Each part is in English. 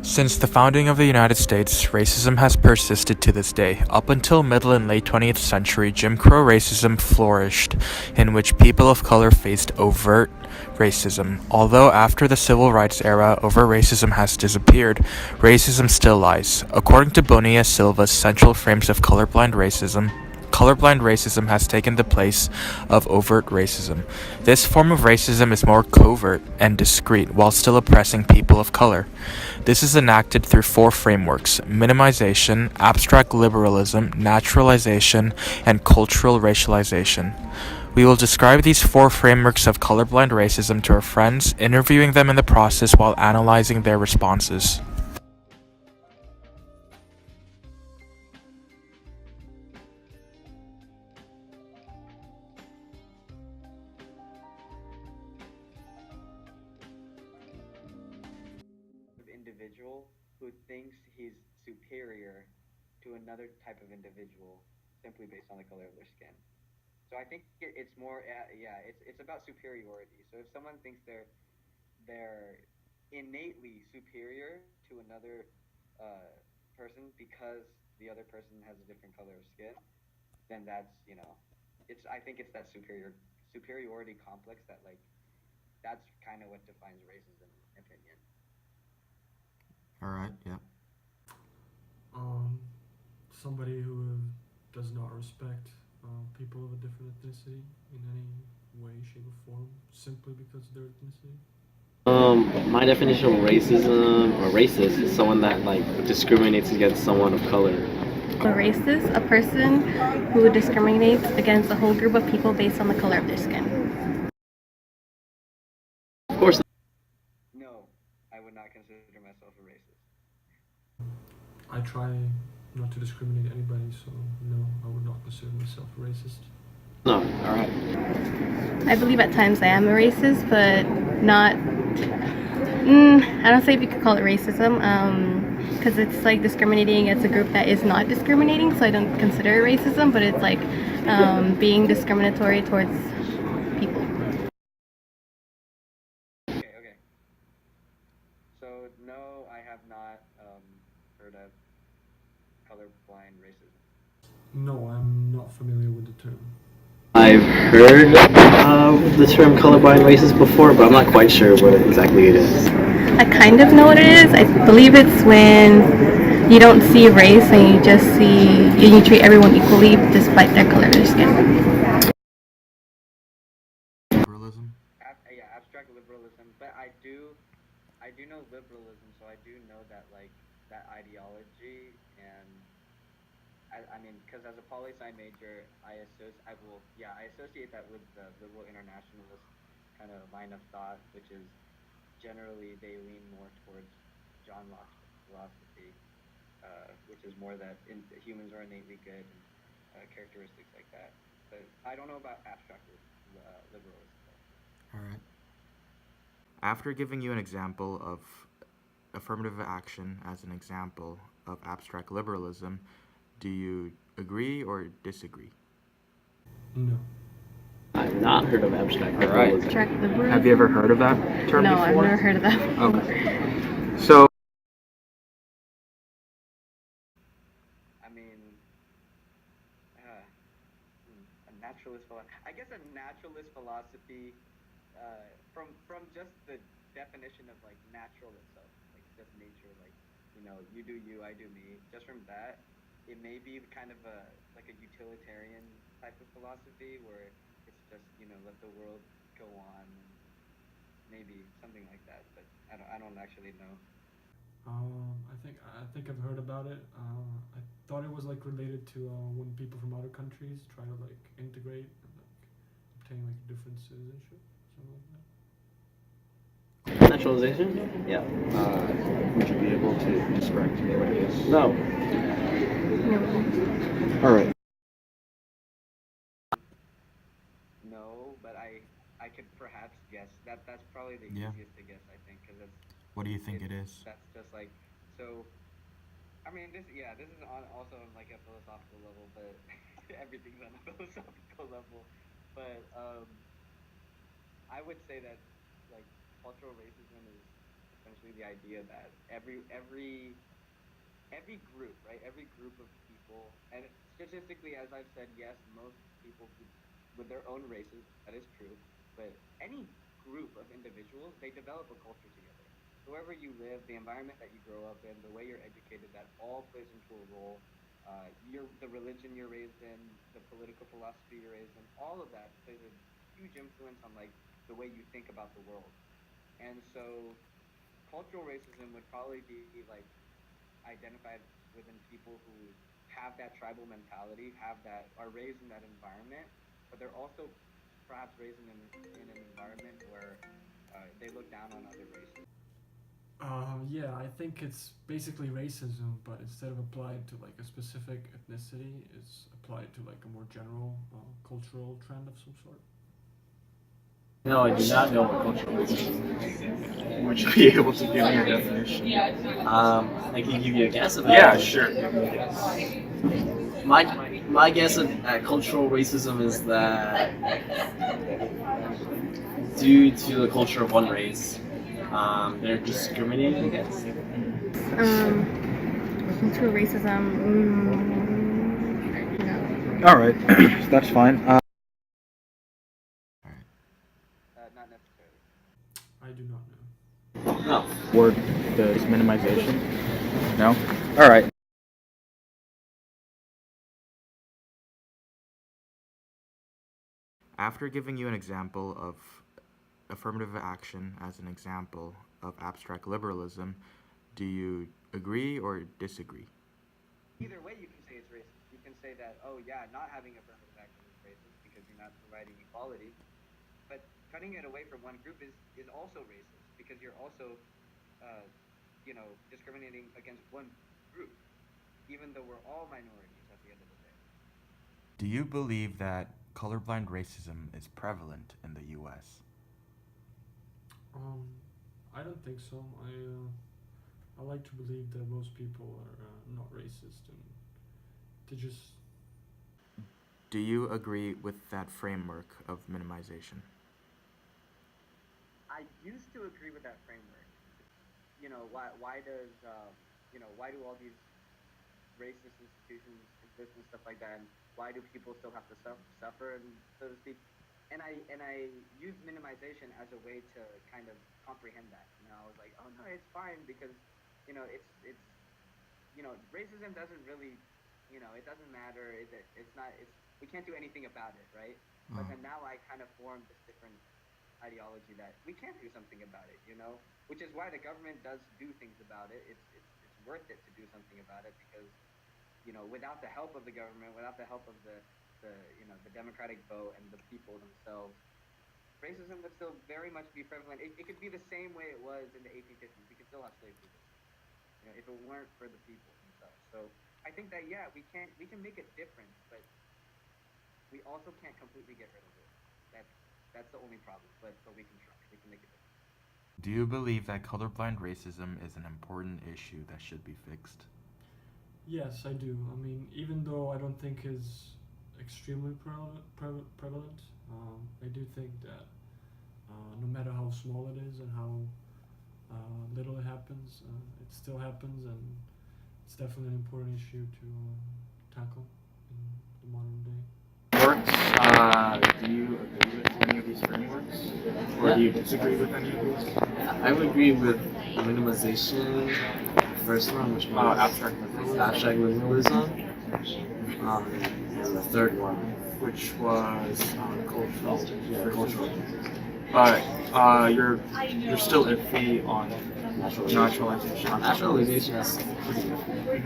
Since the founding of the United States, racism has persisted to this day. Up until middle and late 20th century, Jim Crow racism flourished, in which people of color faced overt racism. Although after the civil rights era, overt racism has disappeared, racism still lies. According to Bonilla Silva's Central Frames of Colorblind racism has taken the place of overt racism. This form of racism is more covert and discreet while still oppressing people of color. This is enacted through four frameworks: minimization, abstract liberalism, naturalization, and cultural racialization. We will describe these four frameworks of colorblind racism to our friends, interviewing them in the process while analyzing their responses. Individual who thinks he's superior to another type of individual simply based on the color of their skin. So I think it's more, yeah, it's about superiority. So if someone thinks they're innately superior to another person because the other person has a different color of skin, then that's it's I think it's that superiority complex that that's kind of what defines racism, in my opinion. All right, yeah. Um, Somebody who does not respect people of a different ethnicity in any way, shape, or form simply because of their ethnicity. My definition of racism or racist is someone that discriminates against someone of color. A racist, a person who discriminates against a whole group of people based on the color of their skin. Of course, No, I would not consider myself a racist. I try not to discriminate anybody, so no, I would not consider myself a racist. no. All right. I believe at times I am a racist, but not. I don't say if you could call it racism, because it's like discriminating against a group that is not discriminating, so I don't consider it racism, but it's like being discriminatory towards people. Okay. So no, I have not heard of colorblind racism. No, I'm not familiar with the term. I've heard of the term colorblind racist before, but I'm not quite sure what exactly it is. I kind of know what it is. I believe it's when you don't see race and you just see, and you treat everyone equally despite their color of their skin. Liberalism? Yeah, abstract liberalism. But I do know liberalism, so I do know that that ideology. And I mean, because as a poli sci major, I associate that with the liberal internationalist kind of line of thought, which is generally they lean more towards John Locke's philosophy, which is more that humans are innately good and characteristics like that. But I don't know about abstract liberalism. All right. After giving you an example of affirmative action as an example of abstract liberalism, do you agree or disagree? No. I've not heard of abstract All right. liberalism. Abstract liberalism? Have you ever heard of that term No, before? I've never heard of that before. Okay. So, I mean, a naturalist philosophy. I guess a naturalist philosophy, from just the definition of natural itself, like just nature, you do you, I do me. Just from that, it may be kind of a utilitarian type of philosophy where it's just let the world go on, and maybe something like that. But I don't actually know. I think I've heard about it. I thought it was related to when people from other countries try to integrate and obtain different citizenship, something like that. Naturalization? Yeah. Would you be able to describe to me what it is? No. No. All right. No, but I could perhaps guess. That's probably the Yeah. easiest to guess, I think, because what do you think it is? that's just so. I mean, this is also on a philosophical level, but everything's on a philosophical level. But I would say that cultural racism is essentially the idea that every group, right? Every group of people, and statistically, as I've said, yes, most people with their own races, that is true. But any group of individuals, they develop a culture together. So wherever you live, the environment that you grow up in, the way you're educated, that all plays into a role. The religion you're raised in, the political philosophy you're raised in, all of that plays a huge influence on like the way you think about the world. And so cultural racism would probably be like identified within people who have that tribal mentality, are raised in that environment, but they're also perhaps raised in an environment where they look down on other races. Yeah, I think it's basically racism, but instead of applied to like a specific ethnicity, it's applied to like a more general cultural trend of some sort. No, I do not know what cultural racism is. Would you be able to give me your definition? I can give you a guess of it. Yeah, sure. My guess at cultural racism is that due to the culture of one race, they're discriminated against. Cultural racism. No. All right, that's fine. Not necessarily. I do not know. No. Word the minimization. No. All right. After giving you an example of affirmative action as an example of abstract liberalism, do you agree or disagree? Either way, you can say it's racist. You can say that, oh yeah, not having affirmative action is racist because you're not providing equality. But cutting it away from one group is also racist because you're also, discriminating against one group, even though we're all minorities at the end of the day. Do you believe that colorblind racism is prevalent in the U.S.? I don't think so. I like to believe that most people are not racist and they just. Do you agree with that framework of minimization? I used to agree with that framework. Why do all these racist institutions exist and stuff like that, and why do people still have to suffer, and so to speak? And I use minimization as a way to kind of comprehend that. I was like, oh no, it's fine because, racism doesn't really, it doesn't matter. We can't do anything about it, right? But then now I kind of formed this different ideology that we can do something about it, which is why the government does do things about it. It's worth it to do something about it because, without the help of the government, without the help of the democratic vote and the people themselves, racism would still very much be prevalent. It could be the same way it was in the 1850s. We could still have slave people, if it weren't for the people themselves. So I think that we can make a difference, but we also can't completely get rid of it. That's the only problem. But we can try. We can make a difference. Do you believe that colorblind racism is an important issue that should be fixed? Yes, I do. I mean, even though I don't think it's extremely prevalent, I do think that no matter how small it is and how little it happens, it still happens, and it's definitely an important issue to tackle in the modern day. Works. Do you agree with any of these frameworks, or do you disagree with any of these? I would agree with minimization, the first one, which was abstract liberalism. And the third one, Which was cultural. cultural. But you're still iffy on naturalization. Naturalization is pretty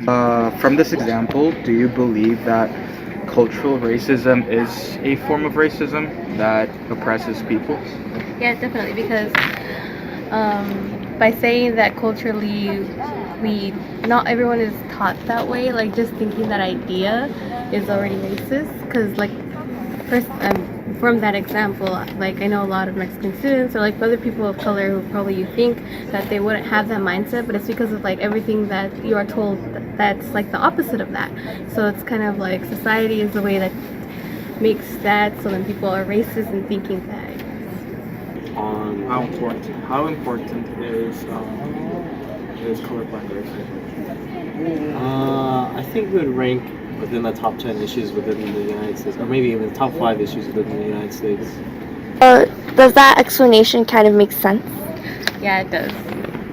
good. From this example, do you believe that cultural racism is a form of racism that oppresses people? Yeah, definitely, because by saying that culturally not everyone is taught that way, like just thinking that idea is already racist. Because like first, from that example, like I know a lot of Mexican students or like other people of color who probably you think that they wouldn't have that mindset, but it's because of like everything that you are told that's like the opposite of that. So it's kind of like society is the way that makes that, so then people are racist and thinking that. How important is is colorblind racism? I think we would rank within the top 10 issues within the United States, or maybe even the top 5 issues within the United States. Does that explanation kind of make sense? Yeah, it does.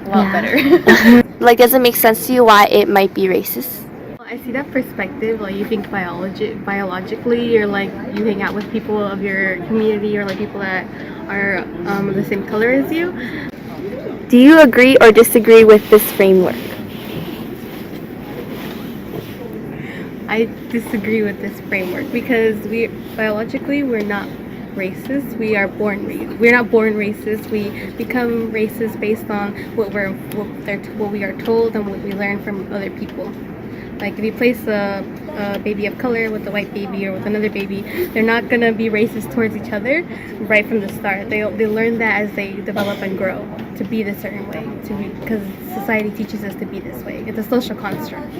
A lot better. Like, does it make sense to you why it might be racist? I see that perspective, like you think biologically, or like you hang out with people of your community, or like people that are the same color as you. Do you agree or disagree with this framework? I disagree with this framework because biologically we're not racist. We're not born racist. We become racist based on what we are told and what we learn from other people. Like if you place a baby of color with a white baby or with another baby, they're not gonna be racist towards each other right from the start. They learn that as they develop and grow to be the certain way, because society teaches us to be this way. It's a social construct.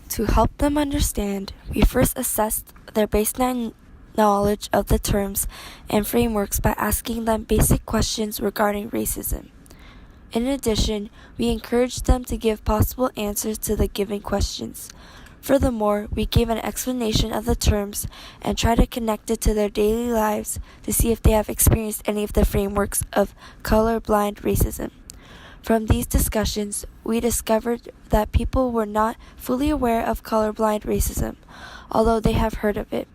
To help them understand, we first assessed their baseline knowledge of the terms and frameworks by asking them basic questions regarding racism. In addition, we encouraged them to give possible answers to the given questions. Furthermore, we gave an explanation of the terms and tried to connect it to their daily lives to see if they have experienced any of the frameworks of colorblind racism. From these discussions, we discovered that people were not fully aware of colorblind racism, although they have heard of it.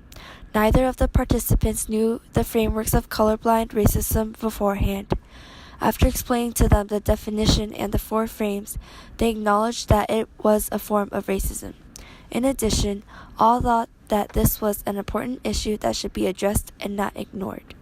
Neither of the participants knew the frameworks of colorblind racism beforehand. After explaining to them the definition and the 4 frames, they acknowledged that it was a form of racism. In addition, all thought that this was an important issue that should be addressed and not ignored.